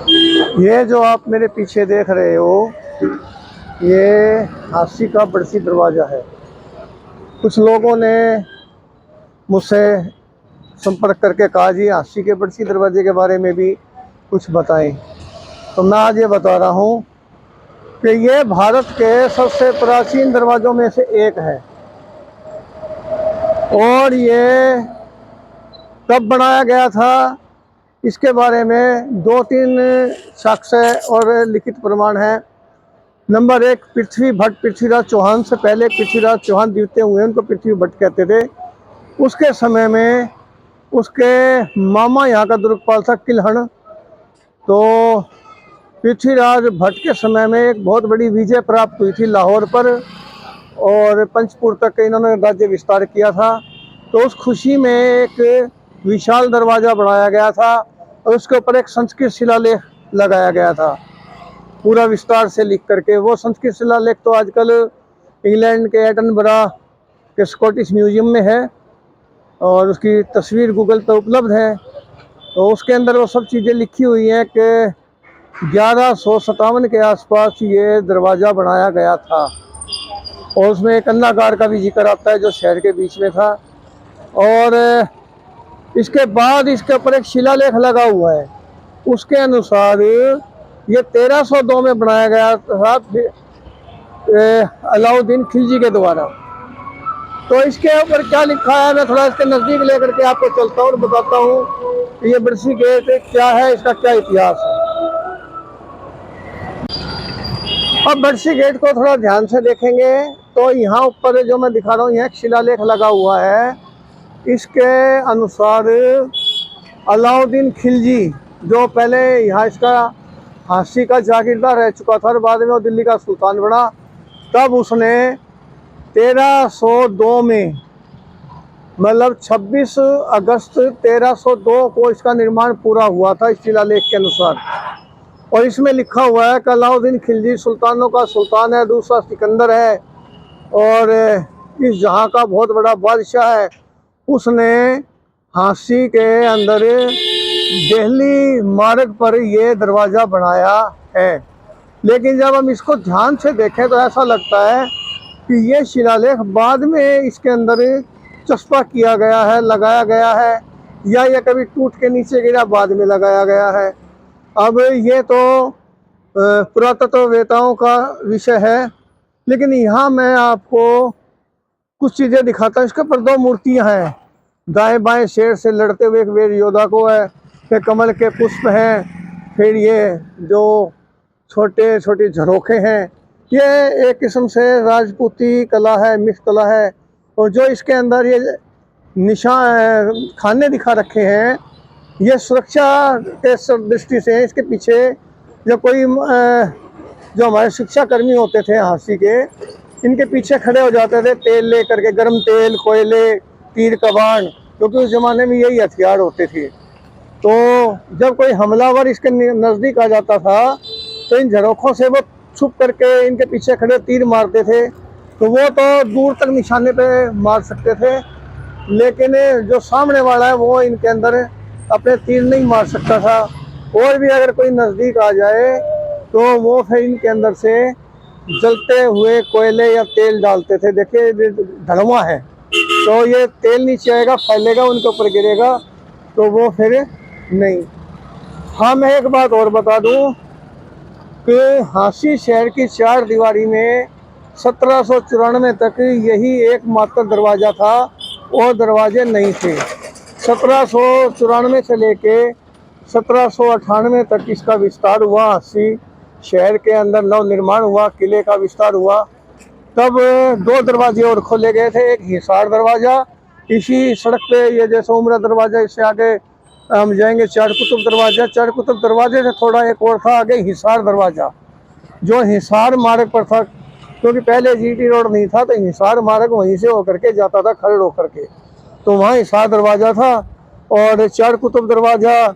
ये जो आप मेरे पीछे देख रहे हो, ये हांसी का बरसी दरवाज़ा है। कुछ लोगों ने मुझसे संपर्क करके कहा जी हांसी के बरसी दरवाजे के बारे में भी कुछ बताएं। तो मैं आज ये बता रहा हूँ कि ये भारत के सबसे प्राचीन दरवाज़ों में से एक है और ये कब बनाया गया था इसके बारे में दो तीन साक्ष्य और लिखित प्रमाण है। नंबर एक, पृथ्वी भट्ट पृथ्वीराज चौहान से पहले पृथ्वीराज चौहान द्वितीय हुए, उनको पृथ्वी भट्ट कहते थे। उसके समय में उसके मामा यहाँ का दुर्गपाल था किलहण। तो पृथ्वीराज भट्ट के समय में एक बहुत बड़ी विजय प्राप्त हुई थी लाहौर पर और पंचपुर तक इन्होंने राज्य विस्तार किया था। तो उस खुशी में एक विशाल दरवाज़ा बनाया गया था और उसके ऊपर एक संस्कृत शिलालेख लगाया गया था पूरा विस्तार से लिख करके। वो संस्कृत शिलालेख तो आजकल इंग्लैंड के एडनबरा के स्कॉटिश म्यूजियम में है और उसकी तस्वीर गूगल पर उपलब्ध है। तो उसके अंदर वो सब चीज़ें लिखी हुई हैं कि 1157 के आसपास ये दरवाज़ा बनाया गया था और उसमें एक अन्नागार का भी जिक्र आता है जो शहर के बीच में था। और इसके बाद इसके ऊपर एक शिलालेख लगा हुआ है, उसके अनुसार ये 1302 में बनाया गया था अलाउद्दीन खिलजी के द्वारा। तो इसके ऊपर क्या लिखा है मैं थोड़ा इसके नज़दीक लेकर के आपको चलता हूँ और बताता हूँ कि ये बरसी गेट क्या है, इसका क्या इतिहास है। अब बरसी गेट को थोड़ा ध्यान से देखेंगे तो यहाँ ऊपर जो मैं दिखा रहा हूँ, यहाँ एक शिलालेख लगा हुआ है। इसके अनुसार अलाउद्दीन खिलजी जो पहले यहाँ इसका हांसी का जागीरदार रह चुका था और बाद में वो दिल्ली का सुल्तान बना, तब उसने 1302 में मतलब 26 अगस्त 1302 को इसका निर्माण पूरा हुआ था इस शिलालेख के अनुसार। और इसमें लिखा हुआ है कि अलाउद्दीन खिलजी सुल्तानों का सुल्तान है, दूसरा सिकंदर है और इस जहाँ का बहुत बड़ा बादशाह है। उसने हांसी के अंदर दिल्ली मार्ग पर ये दरवाज़ा बनाया है। लेकिन जब हम इसको ध्यान से देखें तो ऐसा लगता है कि ये शिलालेख बाद में इसके अंदर चस्पा किया गया है, लगाया गया है, या ये कभी टूट के नीचे गिरा बाद में लगाया गया है। अब ये तो पुरातत्ववेताओं का विषय है, लेकिन यहाँ मैं आपको कुछ चीज़ें दिखाता हूँ। इसके ऊपर दो मूर्तियाँ हैं, दाएं बाएं शेर से लड़ते हुए एक वीर योद्धा को है, फिर कमल के पुष्प हैं, फिर ये जो छोटे छोटे झरोखे हैं, ये एक किस्म से राजपूती कला है, मिक्स कला है। और जो इसके अंदर ये निशान खाने दिखा रखे हैं, ये सुरक्षा के दृष्टि से इसके पीछे जो कोई जो हमारे शिक्षा कर्मी होते थे हांसी के, इनके पीछे खड़े हो जाते थे तेल ले करके, गर्म तेल, कोयले, तीर कबाड़, क्योंकि उस ज़माने में यही हथियार होते थे। तो जब कोई हमलावर इसके नज़दीक आ जाता था तो इन झरोखों से वो छुप करके इनके पीछे खड़े तीर मारते थे। तो वो तो दूर तक निशाने पे मार सकते थे, लेकिन जो सामने वाला है वो इनके अंदर अपने तीर नहीं मार सकता था। और भी अगर कोई नज़दीक आ जाए तो वो फिर इनके अंदर से जलते हुए कोयले या तेल डालते थे। देखिए धड़ुआ है तो ये तेल नीचे आएगा, फैलेगा, उनके ऊपर गिरेगा, तो वो फिर नहीं। हाँ, मैं एक बात और बता दूं कि हांसी शहर की चार दीवारी में 1794 तक यही एकमात्र दरवाज़ा था और दरवाजे नहीं थे। 1794 से लेके 1798 तक इसका विस्तार हुआ। हांसी शहर के अंदर नव निर्माण हुआ, किले का विस्तार हुआ। तब दो दरवाजे और खोले गए थे, एक हिसार दरवाज़ा इसी सड़क पे, ये जैसे उमरा दरवाज़ा, इससे आगे हम जाएंगे चार कुतुब दरवाज़ा, चार कुतुब दरवाजे से थोड़ा एक और था आगे हिसार दरवाज़ा, जो हिसार मार्ग पर था, क्योंकि पहले जीटी रोड नहीं था तो हिसार मार्ग वहीं से होकर के जाता था, खरड़ होकर के, तो वहाँ हिसार दरवाज़ा था। और चार कुतुब दरवाज़ा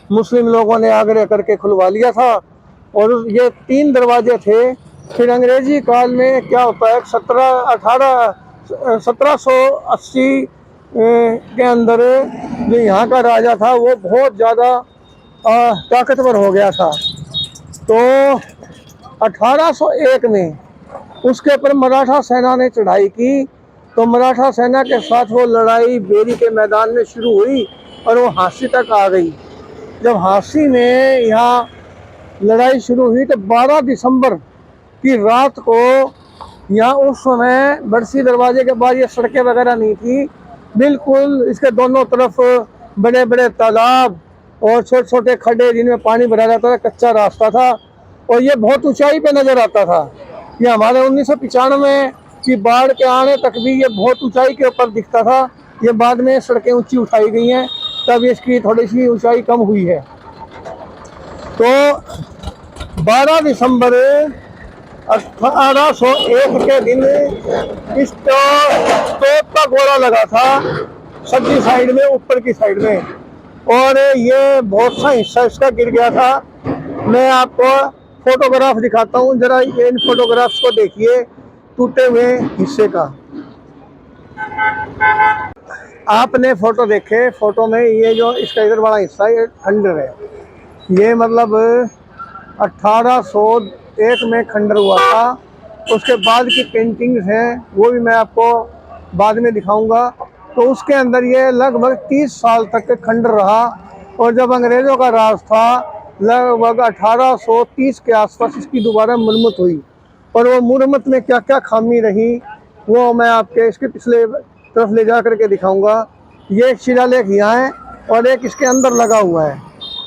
मुस्लिम लोगों ने आग्रह करके खुलवा लिया था। और ये तीन दरवाजे थे। फिर अंग्रेजी काल में क्या होता है, 1780 के अंदर जो यहाँ का राजा था वो बहुत ज़्यादा ताकतवर हो गया था। तो 1801 में उसके ऊपर मराठा सेना ने चढ़ाई की। तो मराठा सेना के साथ वो लड़ाई बेरी के मैदान में शुरू हुई और वो हांसी तक आ गई। जब हांसी में यहाँ लड़ाई शुरू हुई तो 12 दिसंबर की रात को यहाँ, उस समय बरसी दरवाजे के बाद ये सड़कें वगैरह नहीं थी, बिल्कुल इसके दोनों तरफ बड़े बड़े तालाब और छोटे छोटे खड्डे जिनमें पानी भरा जाता था, कच्चा रास्ता था और ये बहुत ऊंचाई पे नजर आता था। ये हमारे 1995 की बाढ़ के आने तक भी ये बहुत ऊंचाई के ऊपर दिखता था। ये बाद में सड़कें ऊंची उठाई गई हैं, तब इसकी थोड़ी सी ऊंचाई कम हुई है। तो 12 दिसंबर 1801 के दिन इस तोप का गोला लगा था सब्जी साइड में, ऊपर की साइड में, और ये बहुत सा हिस्सा इसका गिर गया था। मैं आपको फोटोग्राफ दिखाता हूँ, जरा ये इन फोटोग्राफ्स को देखिए टूटे हुए हिस्से का। आपने फोटो देखे, फोटो में ये जो इसका इधर वाला हिस्सा ये खंडर है। ये मतलब 1801 में खंडर हुआ था। उसके बाद की पेंटिंग्स हैं वो भी मैं आपको बाद में दिखाऊंगा। तो उसके अंदर ये लगभग 30 साल तक खंडर रहा और जब अंग्रेज़ों का राज था लगभग 1830 के आसपास इसकी दोबारा मरम्मत हुई। और वो मरम्मत में क्या क्या खामी रही वो मैं आपके इसके पिछले तरफ ले जा करके दिखाऊंगा। ये एक शिलालेख यहाँ है और एक इसके अंदर लगा हुआ है।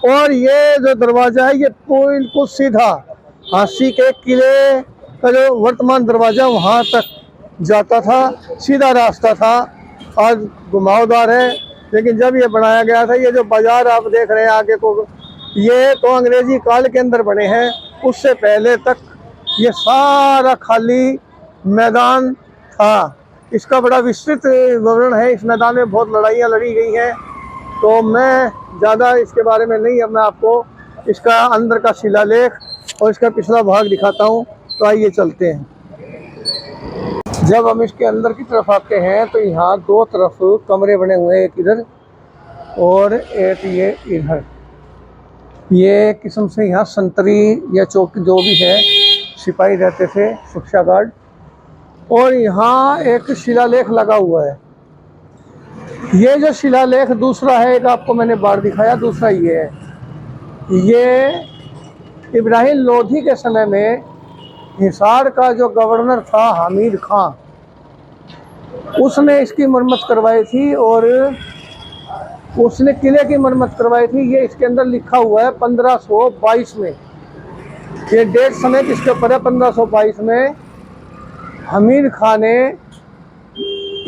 और ये जो दरवाज़ा है ये बिल्कुल सीधा हांसी के किले का जो वर्तमान दरवाज़ा वहाँ तक जाता था, सीधा रास्ता था। आज घुमावदार है, लेकिन जब ये बनाया गया था, ये जो बाजार आप देख रहे हैं आगे को, ये तो अंग्रेजी काल के अंदर बने हैं। उससे पहले तक ये सारा खाली मैदान था। इसका बड़ा विस्तृत विवरण है, इस मैदान में बहुत लड़ाइयाँ लड़ी गई हैं। तो मैं ज़्यादा इसके बारे में नहीं, अब मैं आपको इसका अंदर का शिलालेख और इसका पिछला भाग दिखाता हूँ। तो आइए चलते हैं। जब हम इसके अंदर की तरफ आते हैं तो यहाँ दो तरफ कमरे बने हुए हैं, एक इधर और एक ये इधर। ये किस्म से यहाँ संतरी या चौकी जो भी है सिपाही रहते थे, सुरक्षा गार्ड। और यहाँ एक शिलालेख लगा हुआ है। ये जो शिलालेख दूसरा है, एक आपको मैंने बार दिखाया, दूसरा ये है। ये इब्राहिम लोधी के समय में हिसार का जो गवर्नर था हामिद खां, उसने इसकी मरम्मत करवाई थी और उसने किले की मरम्मत करवाई थी। ये इसके अंदर लिखा हुआ है 1522 में। ये डेट समय किसके ऊपर है? 1522 में हामिद खां ने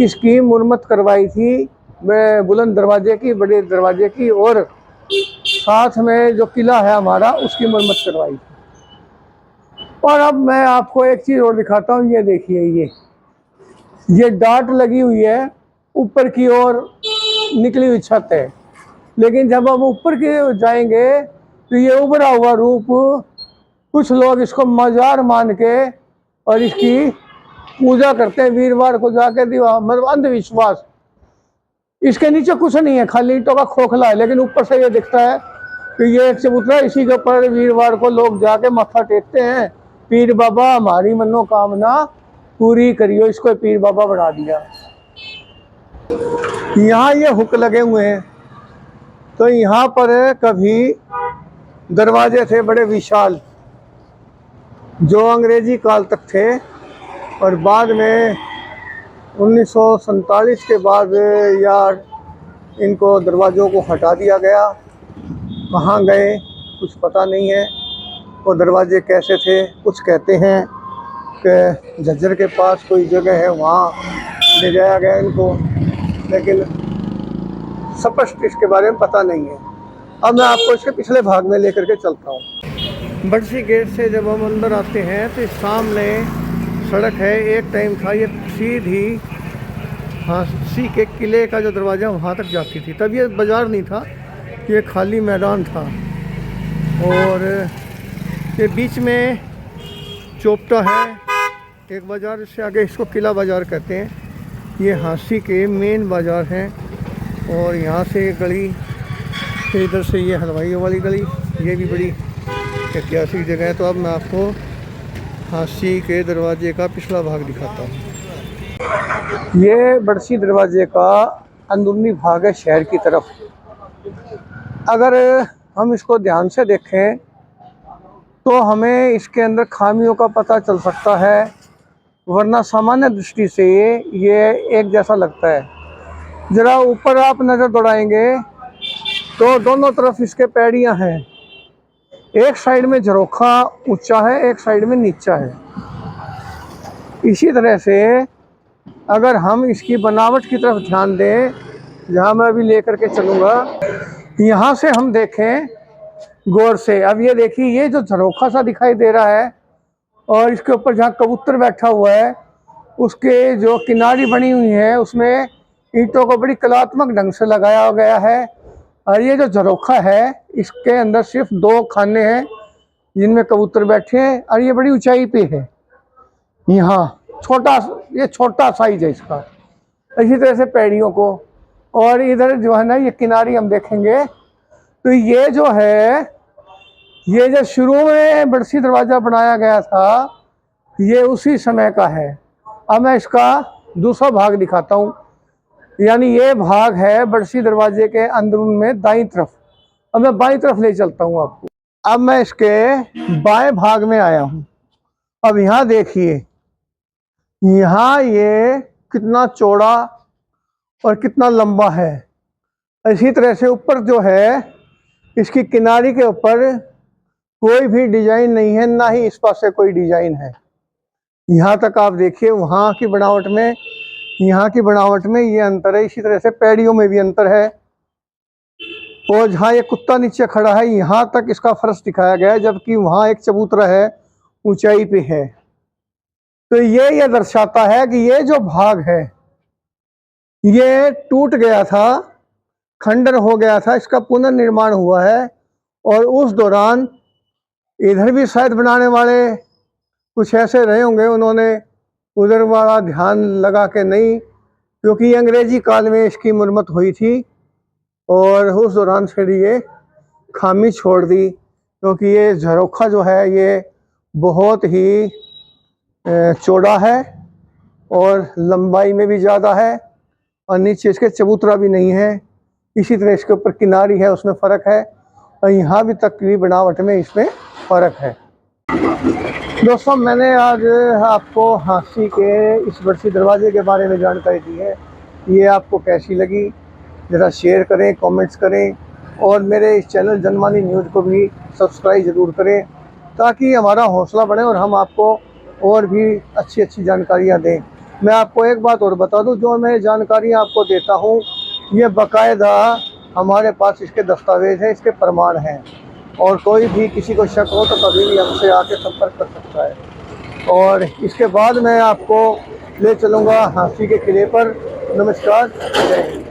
इसकी मरम्मत करवाई थी, बुलंद दरवाजे की, बड़े दरवाजे की, और साथ में जो किला है हमारा उसकी मरम्मत करवाई थी। और अब मैं आपको एक चीज़ और दिखाता हूँ। ये देखिए, ये डाट लगी हुई है, ऊपर की ओर निकली हुई छत है। लेकिन जब हम ऊपर की जाएंगे तो ये उभरा हुआ रूप, कुछ लोग इसको मजार मान के और इसकी पूजा करते हैं वीरवार को जाके, मतलब अंधविश्वास। इसके नीचे कुछ नहीं है, खाली ईंटों का खोखला है, लेकिन ऊपर से ये दिखता है कि ये एक चबूतरा। इसी के ऊपर वीरवार को लोग जाके मत्था टेकते हैं, पीर बाबा हमारी मनोकामना पूरी करियो। इसको पीर बाबा बना दिया। यहाँ ये हुक लगे हुए हैं। तो यहाँ पर कभी दरवाजे थे बड़े विशाल, जो अंग्रेजी काल तक थे, और बाद में 1947 के बाद या इनको दरवाज़ों को हटा दिया गया। कहाँ गए कुछ पता नहीं है। वो दरवाजे कैसे थे? कुछ कहते हैं कि झज्जर के पास कोई जगह है, वहाँ ले जाया गया इनको, लेकिन स्पष्ट इसके बारे में पता नहीं है। अब मैं आपको इसके पिछले भाग में लेकर के चलता हूँ। बरसी गेट से जब हम अंदर आते हैं तो सामने सड़क है। एक टाइम था ये सीधी हांसी के किले का जो दरवाज़ा वहाँ तक जाती थी। तब ये बाज़ार नहीं था, ये खाली मैदान था। और ये बीच में चौपटा है एक बाज़ार, इससे आगे इसको किला बाज़ार कहते हैं। ये हांसी के मेन बाज़ार हैं और यहाँ से गली फिर इधर से ये हलवाइयों वाली गली, ये भी बड़ी ऐतिहासिक जगह है। तो अब मैं आपको हांसी के दरवाजे का पिछला भाग दिखाता हूँ। ये बड़सी दरवाजे का अंदरूनी भाग है शहर की तरफ। अगर हम इसको ध्यान से देखें तो हमें इसके अंदर खामियों का पता चल सकता है, वरना सामान्य दृष्टि से ये एक जैसा लगता है। ज़रा ऊपर आप नज़र दौड़ाएंगे तो दोनों तरफ इसके पैड़ियाँ हैं। एक साइड में झरोखा ऊंचा है, एक साइड में नीचा है। इसी तरह से अगर हम इसकी बनावट की तरफ ध्यान दें, जहाँ मैं अभी लेकर के चलूँगा, यहाँ से हम देखें गौर से। अब ये देखिए, ये जो झरोखा सा दिखाई दे रहा है और इसके ऊपर जहाँ कबूतर बैठा हुआ है, उसके जो किनारी बनी हुई है उसमें ईंटों को बड़ी कलात्मक ढंग से लगाया गया है। और ये जो झरोखा है इसके अंदर सिर्फ 2 खाने हैं जिनमें कबूतर बैठे हैं, और ये बड़ी ऊंचाई पे है। यहाँ ये छोटा साइज है इसका। इसी तरह से पैड़ियों को, और इधर जो है ना ये किनारी हम देखेंगे तो ये जो है, ये जो शुरू में बड़सी दरवाज़ा बनाया गया था ये उसी समय का है। अब मैं इसका दूसरा भाग दिखाता हूँ। यानी ये भाग है बड़सी दरवाजे के अंदरून में दाईं तरफ। अब मैं बाईं तरफ ले चलता हूँ आपको। अब मैं इसके बाएं भाग में आया हूँ। अब यहाँ देखिए, यहाँ ये कितना चौड़ा और कितना लंबा है। इसी तरह से ऊपर जो है इसकी किनारी के ऊपर कोई भी डिजाइन नहीं है, ना ही इस पास से कोई डिजाइन है। यहाँ तक आप देखिए, वहाँ की बनावट में यहाँ की बनावट में ये अंतर है। इसी तरह से पैड़ियों में भी अंतर है। और जहाँ ये कुत्ता नीचे खड़ा है यहाँ तक इसका फर्श दिखाया गया है, जबकि वहाँ एक चबूतरा है ऊंचाई पे है। तो ये दर्शाता है कि ये जो भाग है ये टूट गया था, खंडन हो गया था, इसका पुनर्निर्माण हुआ है। और उस दौरान इधर भी शायद बनाने वाले कुछ ऐसे रहे होंगे, उन्होंने उधर वाला ध्यान लगा के नहीं, क्योंकि अंग्रेजी काल में इसकी मरम्मत हुई थी और उस दौरान फिर ये खामी छोड़ दी। क्योंकि ये झरोखा जो है ये बहुत ही चौड़ा है और लंबाई में भी ज़्यादा है, और नीचे इसके चबूतरा भी नहीं है। इसी तरह इसके ऊपर किनारी है, उसमें फ़र्क है, और यहाँ भी तक की बनावट में इसमें फ़र्क है। दोस्तों, मैंने आज आपको हांसी के इस बड़सी दरवाजे के बारे में जानकारी दी है। ये आपको कैसी लगी ज़रा शेयर करें, कमेंट्स करें, और मेरे इस चैनल जनमानी न्यूज़ को भी सब्सक्राइब ज़रूर करें, ताकि हमारा हौसला बढ़े और हम आपको और भी अच्छी अच्छी जानकारियाँ दें। मैं आपको एक बात और बता दूं, जो मैं जानकारियाँ आपको देता हूँ ये बाकायदा हमारे पास इसके दस्तावेज़ हैं, इसके प्रमाण हैं, और कोई भी किसी को शक हो तो कभी भी हमसे आके संपर्क कर सकता है। और इसके बाद मैं आपको ले चलूँगा हांसी के किले पर। नमस्कार, जय हिंद।